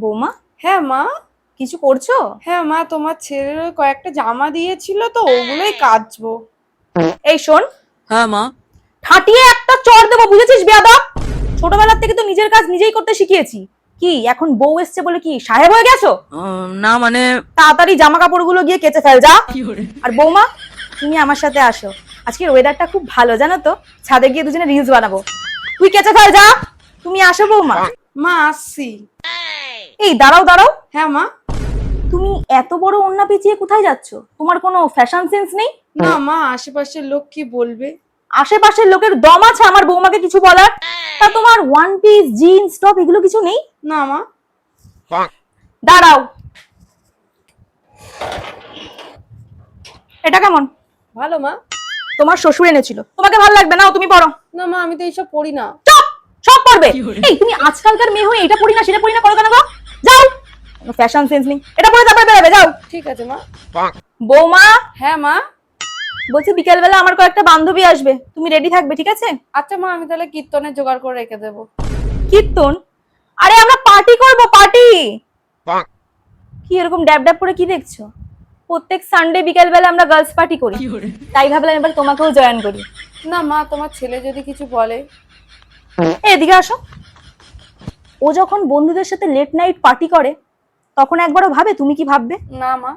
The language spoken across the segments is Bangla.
বৌমা, হ্যাঁ মা। কিছু করছো? হ্যাঁ মা, তোমার ছেলের ওই কয়েকটা জামা দিয়েছিল তো ওগুলোই কাচবো। এই শোন, হ্যাঁ মা। ঠাটিয়ে একটা চড় দেবো, বুঝেছিস বেয়াদব? ছোটবেলার থেকে তো নিজের কাজ নিজেই করতে শিখিয়েছি। কি এখন বউ এসছে বলে কি সাহেব হয়ে গেছো? না মানে তাড়াতাড়ি জামা কাপড়গুলো গিয়ে কেচে ফেল, যা। আর বৌমা, তুমি আমার সাথে আসো। আজকের ওয়েদারটা খুব ভালো, জানো তো? ছাদে গিয়ে দুজনে রিলস বানাবো। তুই কেচে ফেল, যা। তুমি আসো বৌমা। মা আসছি। এই দাঁড়াও দাঁড়াও, হ্যাঁ মা। তুমি এত বড় ওড়না পেঁচিয়ে কোথায় যাচ্ছ? তোমার কোনো ফ্যাশন সেন্স নেই? না মা, আশেপাশের লোক কি বলবে? আশেপাশের লোকের দম আছে আমার বৌমাকে কিছু বলার? তা তোমার ওয়ান পিস জিন্স টপ এগুলো কিছু নেই? না মা। দাঁড়াও, এটা কেমন? ভালো মা। তোমার শ্বশুর এনেছিল, তোমাকে ভালো লাগবে না? তুমি পরো। না মা, আমি তো এইসব পড়ি না। চুপ, সব পরবে। এই তুমি আজকালকার মেয়ে হয়ে এটা পড়ি না সেটা পড়ি না করো কেন গো? যাও, ফ্যাশন সেন্স নেই। এটা পরে তারপরে বেরোবে, যাও। ঠিক আছে মা। বৌমা, হ্যাঁ মা। বলছি বিকেলবেলা আমার কয়েকটা বান্ধবী আসবে, তুমি রেডি থাকবে, ঠিক আছে? আচ্ছা মা, আমি তাহলে কীর্তনের জোগাড় করে রেখে দেবো। কীর্তন? আরে আমরা পার্টি করব, পার্টি। কি এরকম ড্যাব ড্যাব করে কি দেখছো? প্রত্যেক সানডে বিকেলবেলা আমরা গার্লস পার্টি করি, তাই ভাবলাম এবার তোমাকেও জয়েন করি। না মা, তোমার ছেলে যদি কিছু বলে। এদিকে আসো। ও যখন বন্ধুদের সাথে লেট নাইট পার্টি করে তখন একবারও ভাবে তুমি কি ভাববে? না মা।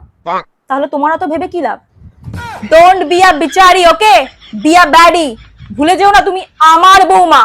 তাহলে তোমার তো ভেবে কি লাভ? ডোন্ট বি আ বিচারি, ওকে? Be a baddie. ভুলে যেও না তুমি আমার বৌমা।